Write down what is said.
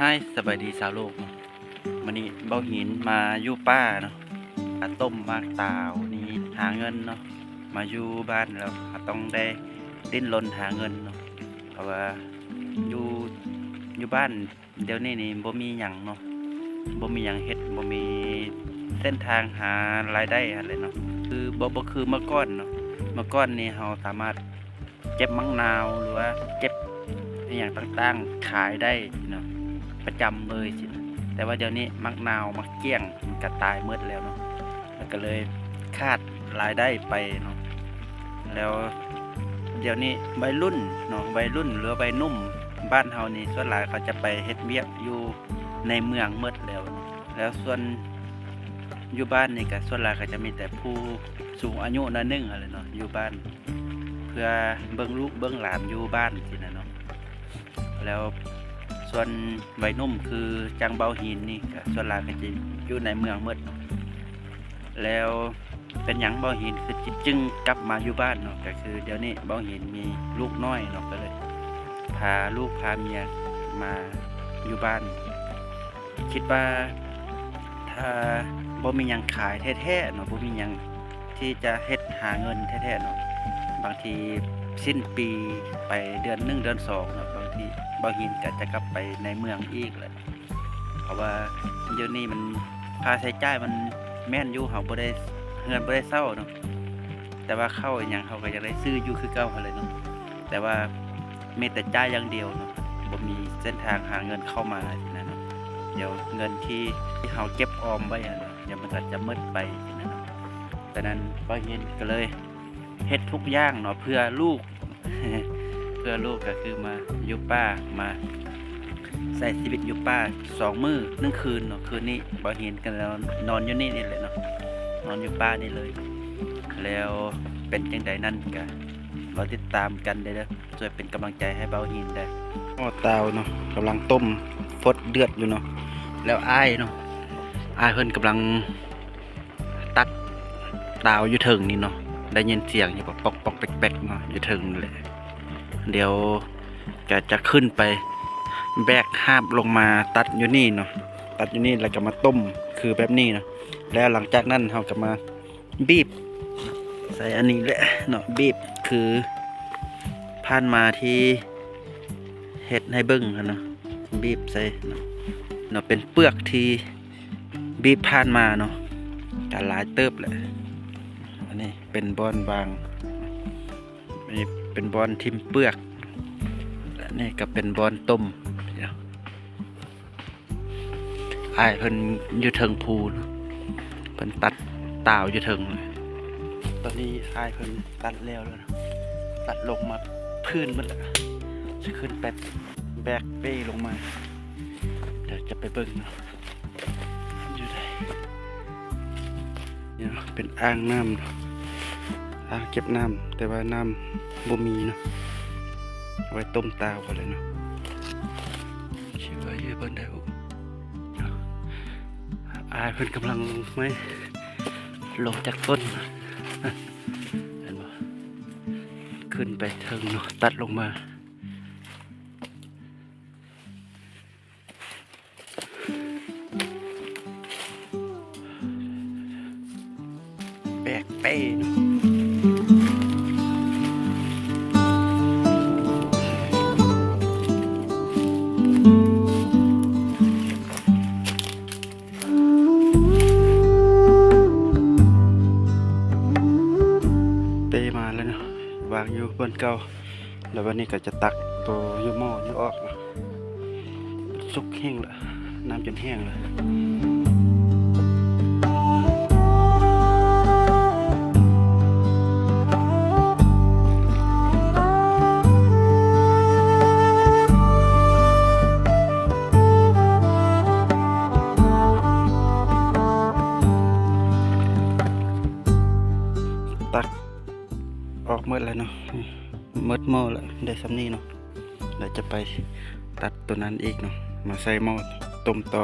ให้สบายดีสาวโลกมันนี้เบาหินมาอยู่ป้าเนาะต้มมากตาวนี้หาเงินเนาะมาอยู่บ้านแล้วต้องได้ดิ้นรนหาเงินเนาะเพราะว่าอยู่บ้านเดี๋ยวนี้นี่บ่มีหยังเนาะบ่มีหยังเฮ็ดบ่มีเส้นทางหารายได้อะไรเนาะคือบ่คือเมื่อก่อนเนาะเมื่อก่อนนี่เราสามารถเก็บมะนาวหรือว่าเก็บอย่างต่างๆขายได้เนาะประจำเลยสิแต่ว่าเดี๋ยวนี้มะนาวมักเกี้ยงมันก็ตายหมดแล้วเนาะแล้วก็เลยขาดรายได้ไปเนาะแล้วเดี๋ยวนี้วัยรุ่นเนาะวัยรุ่นหรือวัยนุ่มบ้านเฮานี่ส่วนหลายเขาจะไปเฮ็ดเวียกอยู่ในเมืองหมดแล้วแล้วส่วนอยู่บ้านนี่ก็ส่วนหลายเขาจะมีแต่ผู้สูงอายุนั่นนึงอะไรเนาะอยู่บ้านเพื่อเบิ่งลูกเบิ่งหลานอยู่บ้านสินะเนาะแล้วส่วนวัยนุ่มคือจังเบาหินนี่ก็ส่วนหลายก็จะอยู่ในเมืองหมดเนาะแล้วเป็นหยังเบาหินคือจึงกลับมาอยู่บ้านเนาะก็คือเดี๋ยวนี้เบาหินมีลูกน้อยเนาะก็เลยพาลูกพาเมียมาอยู่บ้านคิดว่าถ้าบ่มีหยังขายแท้ๆเนาะบ่มีหยังที่จะเฮ็ดหาเงินแท้ๆเนาะบางทีสิ้นปีไปเดือน1เดือน2เนาะบางทีบ่หินก็จะกลับไปในเมืองอีกแหละเพราะว่าเดี๋ยวนี้มันค่าใช้จ่ายมันแม่นอยู่เฮาบ่ได้เงินบ่ได้เซาเนาะแต่ว่าเข้าอีหยังเขาก็อยากได้ซื้ออยู่คือเก่าหั่นแหละเนาะแต่ว่ามีแต่จ่ายอย่างเดียวเนาะบ่มีเส้นทางหาเงินเข้ามานะเนาะเดี๋ยวเงินที่เฮาเก็บออมไว้อะเนาะเดี๋ยวมันก็จะหมดไปนะเนาะดังนั้นบ่เห็นก็เลยเฮ็ดทุกอย่างเนาะเพื่อลูก เพื่อลูกก็คือมาอยู่ป้ามาใส่ชีวิตอยู่ป้า2 มื้อ1 คืนเนาะคืนนี้บ่เห็นกันแล้วนอนอยู่นี่แหละเนาะนอนอยู่ป้านี่เลยแล้วเป็นจังไดนั่นก็รอติดตามกันได้เด้อช่วยเป็นกำลังใจให้เบาหินได้หม้อเตาเนาะกำลังต้มฟดเดือดอยู่เนาะแล้วอ้ายเนาะอ้ายเพิ่นกำลังตัดเตาอยู่ถึงนี่เนาะได้ยินเสียงอยู่ปอกๆแป๊กๆเนาะอยู่ถึงเลยเดี๋ยวจะขึ้นไปแบกหาบลงมาตัดอยู่นี่เนาะตัดอยู่นี่แล้วก็มาต้มคือแบบนี้เนาะแล้วหลังจากนั้นเราก็มาบีบใส่อันนี้แหละเนาะบีบคือผ่านมาที่เห็ดให้เบิ้งเนาะบีบใส่เนาะเป็นเปลือกที่บีบผ่านมาเนาะก็หลายเติบแหละอันนี้เป็นบอนบางอันนี้เป็นบอนทิมเปลือกและนี่ก็เป็นบอนต้มอ้ายเพิ่นอยู่เทิงภูเนาะเพิ่นตัดตาวอยู่เทิงเลยตอนนี้อ้ายเพิ่นตัดแล้วนะตัดลงมาพื้นมันแหละจะขึ้นไปแบกเป้ลงมาเดี๋ยวจะไปเบิ่งเนาะอยู่ไหนเนี่ยเป็นอ่างน้ำเนาะอ่างเก็บน้ำแต่ว่าน้ำบ่มีเนาะไว้ต้มตาวกันเลยเนาะคิดว่าอยู่บนได้บ่อ้ายเพิ่นกำลังไม่ลงจากต้นเห็นบ่ขึ้นไปเทิงเนาะตัดลงมาแบกเป้เนาะมาแล้วเนาะวางอยู่บนเก่าแล้ววันนี้ก็จะตักตัวยูหม้อยูออกนะสุกแห้งแล้วน้ำจนแห้งเลยตักออกเมื่อแล้วเนาะเมื่อหม้อแล้วได้ซ้ำนี้เนาะเดี๋ยวจะไปตัดตัวนั้นอีกเนาะมาใส่หม้อต้มต่อ